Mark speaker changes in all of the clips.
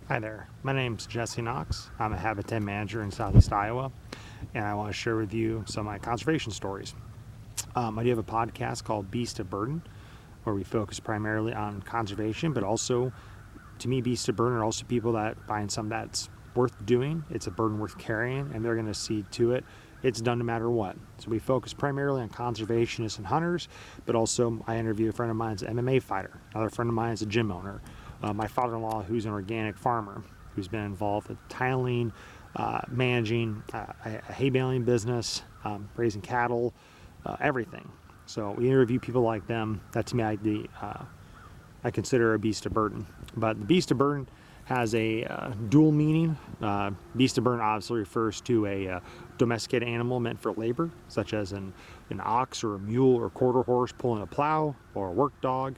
Speaker 1: Hi there, my name's Jesse Knox. I'm a habitat manager in Southeast Iowa, and I want to share with you some of my conservation stories. I do have a podcast called Beast of Burden, where we focus primarily on conservation, but also, to me, beasts of burden are also people that find something that's worth doing, it's a burden worth carrying, and they're going to see to it it's done no matter what. So we focus primarily on conservationists and hunters, but also I interview a friend of mine who's an MMA fighter, another friend of mine is a gym owner, my father-in-law who's an organic farmer, who's been involved with tiling, managing a hay baling business, raising cattle, everything. So we interview people like them. That to me, I consider a beast of burden. But the beast of burden has a dual meaning. Beast of burden obviously refers to a domesticated animal meant for labor, such as an ox or a mule or quarter horse pulling a plow, or a work dog,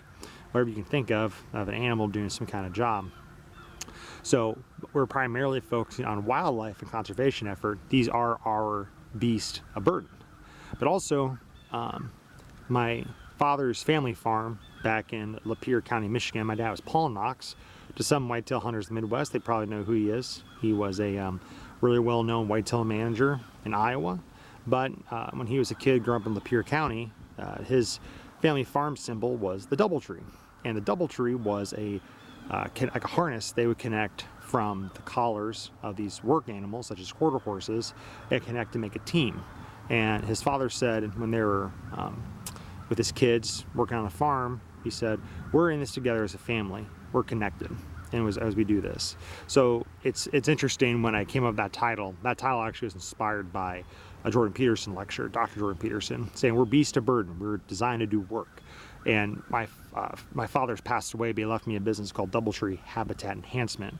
Speaker 1: whatever you can think of an animal doing some kind of job. So we're primarily focusing on wildlife and conservation effort. These are our beast of burden. But also, my father's family farm back in Lapeer County, Michigan, my dad was Paul Knox. To some whitetail hunters in the Midwest, they probably know who he is. He was a really well-known whitetail manager in Iowa. But when he was a kid growing up in Lapeer County, his family farm symbol was the Dbltree. And the Dbltree was like a harness they would connect from the collars of these work animals, such as quarter horses, and connect to make a team. And his father said when they were with his kids working on the farm, he said, "We're in this together as a family. We're connected." And it was as we do this. So it's interesting when I came up with that title. That title actually was inspired by a Jordan Peterson lecture, Dr. Jordan Peterson, saying we're beasts of burden. We're designed to do work. And my father's passed away, but he left me a business called Dbltree Habitat Enhancement.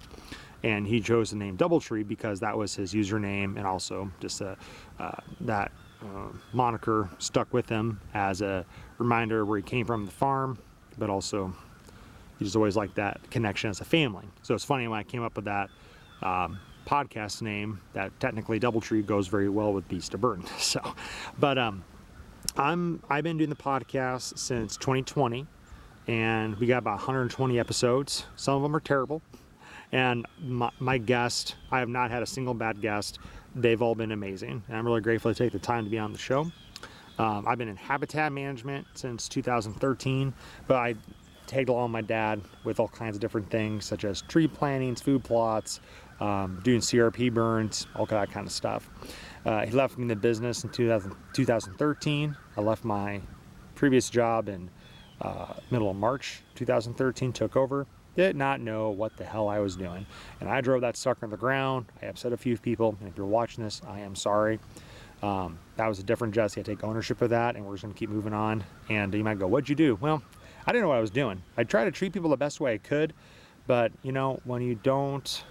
Speaker 1: And he chose the name Dbltree because that was his username, and also just that moniker stuck with him as a reminder where he came from, the farm, but also he just always liked that connection as a family. So it's funny when I came up with that podcast name, that technically Dbltree goes very well with Beast of Burden. So, but I've been doing the podcast since 2020, and we got about 120 episodes. Some of them are terrible. And my guest, I have not had a single bad guest. They've all been amazing. And I'm really grateful to take the time to be on the show. I've been in habitat management since 2013, but I tagged along my dad with all kinds of different things, such as tree plantings, food plots, doing CRP burns, all that kind of stuff. He left me in the business in 2013. I left my previous job in middle of March 2013, took over. Did not know what the hell I was doing. And I drove that sucker in the ground. I upset a few people. And if you're watching this, I am sorry. That was a different Jesse. I take ownership of that, and we're just going to keep moving on. And you might go, what'd you do? Well, I didn't know what I was doing. I tried to treat people the best way I could. But, you know, when you don't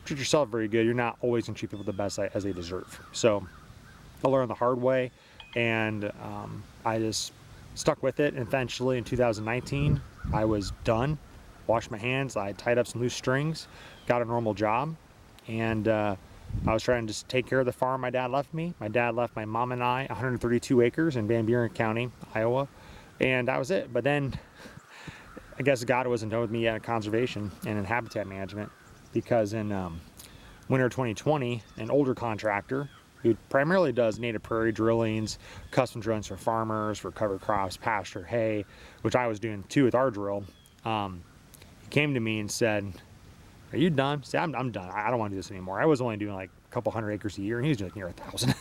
Speaker 1: treat yourself very good, you're not always going to treat people the best as they deserve. So I learned the hard way. And I just stuck with it. And eventually in 2019, I was done. Washed my hands, I tied up some loose strings, got a normal job, and I was trying to just take care of the farm my dad left me. My dad left my mom and I 132 acres in Van Buren County, Iowa, and that was it. But then I guess God wasn't done with me yet in conservation and in habitat management, because in winter 2020, an older contractor who primarily does native prairie drillings, custom drillings for farmers, for cover crops, pasture, hay, which I was doing too with our drill, came to me and said, "Are you done?" I said, I'm done. I don't want to do this anymore. I was only doing like a couple hundred acres a year, and he was doing near 1,000.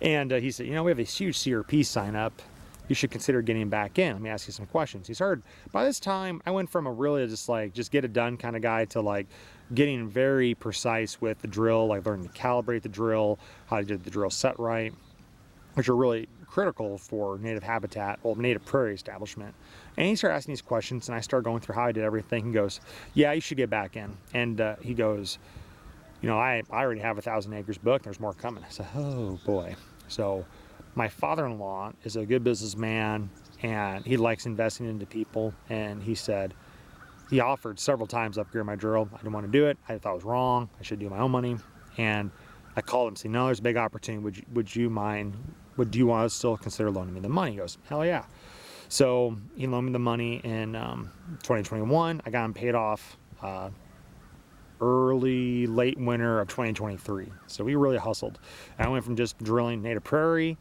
Speaker 1: And he said, "You know, we have this huge CRP sign up. You should consider getting back in. Let me ask you some questions." He started, by this time, I went from a really just get it done kind of guy to like getting very precise with the drill, like learning to calibrate the drill, how to get the drill set right, which are really critical for native habitat, well, native prairie establishment. And he started asking these questions, and I started going through how I did everything. He goes, "Yeah, you should get back in." And he goes, "You know, I already have 1,000 acres booked. There's more coming." I said, "Oh boy." So my father-in-law is a good businessman, and he likes investing into people. And he said, he offered several times to upgrade my drill. I didn't want to do it. I thought it was wrong. I should do my own money. And I called him and said, "No, there's a big opportunity. Would you mind? Do you want to still consider loaning me the money?" He goes, "Hell yeah." So he loaned me the money in 2021. I got him paid off late winter of 2023. So we really hustled. I went from just drilling native prairie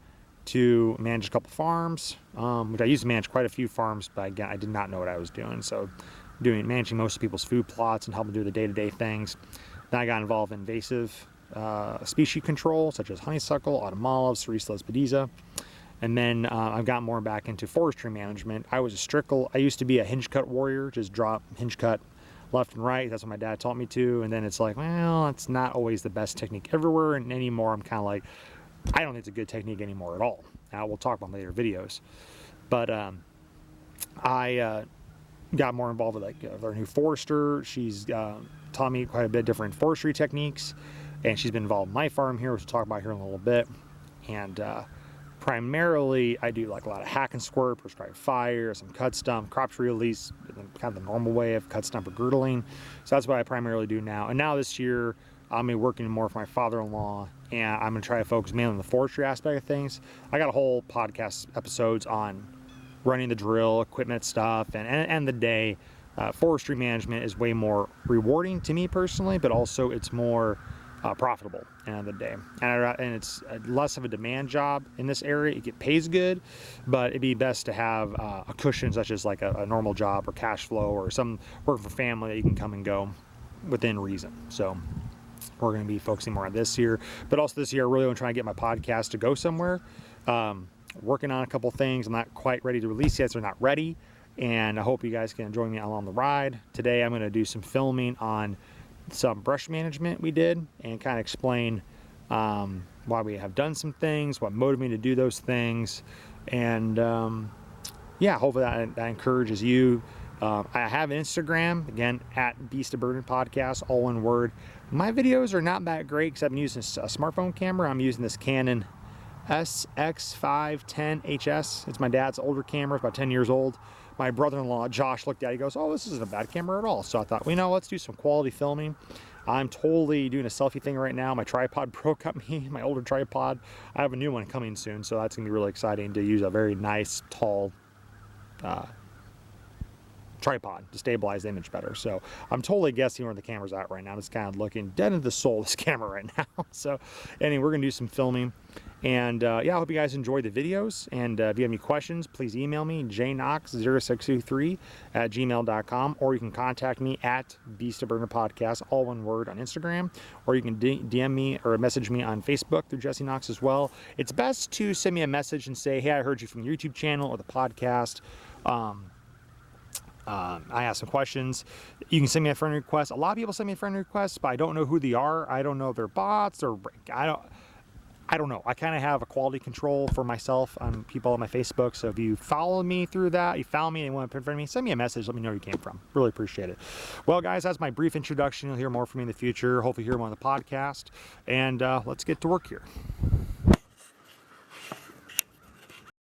Speaker 1: to manage a couple farms, which I used to manage quite a few farms, but again, I did not know what I was doing. So managing most people's food plots and helping do the day-to-day things. Then I got involved in invasive species control, such as honeysuckle, autumn olive, Cereus lespedeza. And then I've gotten more back into forestry management. I used to be a hinge cut warrior, just drop hinge cut left and right. That's what my dad taught me to. And then it's like, well, it's not always the best technique everywhere. And anymore, I'm kind of like, I don't think it's a good technique anymore at all. Now we'll talk about later videos. But I got more involved with our new forester. She's taught me quite a bit of different forestry techniques, and she's been involved in my farm here, which we'll talk about here in a little bit. And primarily, I do like a lot of hack and squirt, prescribed fire, some cut stump, crop tree release, kind of the normal way of cut stump or girdling. So that's what I primarily do now. And now this year, I'm gonna be working more for my father-in-law, and I'm gonna try to focus mainly on the forestry aspect of things. I got a whole podcast episodes on running the drill, equipment stuff, and the day. Forestry management is way more rewarding to me personally, but also it's more profitable at the end of the day. And it's less of a demand job in this area. It pays good, but it'd be best to have a cushion such as like a normal job or cash flow or some work for family that you can come and go within reason. So we're going to be focusing more on this year, but also this year I really want to try and get my podcast to go somewhere. Working on a couple things. I'm not quite ready to release yet, so they're not ready. And I hope you guys can join me along the ride. Today I'm going to do some filming on some brush management we did and kind of explain why we have done some things, what motivated me to do those things. And yeah, hopefully that encourages you. I have an Instagram, again, at Beast of Burden Podcast, all one word. My videos are not that great because I've been using a smartphone camera. I'm using this Canon SX510HS. It's my dad's older camera. It's about 10 years old. My brother-in-law, Josh, looked at it. He goes, oh, this isn't a bad camera at all. So I thought, well, let's do some quality filming. I'm totally doing a selfie thing right now. My tripod broke up my older tripod. I have a new one coming soon, so that's going to be really exciting to use a very nice, tall tripod to stabilize the image better. So I'm totally guessing where the camera's at right now. I'm just kind of looking dead into the soul of this camera right now. So anyway, we're going to do some filming. And yeah, I hope you guys enjoyed the videos. And if you have any questions, please email me, jknox0623@gmail.com, or you can contact me at Beast of Burden Podcast, all one word, on Instagram, or you can DM me or message me on Facebook through Jesse Knox as well. It's best to send me a message and say, hey, I heard you from the YouTube channel or the podcast. I asked some questions. You can send me a friend request. A lot of people send me a friend request, but I don't know who they are. I don't know if they're bots or I don't know. I kind of have a quality control for myself on people on my Facebook. So if you follow me through that, you follow me and want to friend me, send me a message. Let me know where you came from. Really appreciate it. Well, guys, that's my brief introduction. You'll hear more from me in the future. Hopefully hear more on the podcast. And let's get to work here.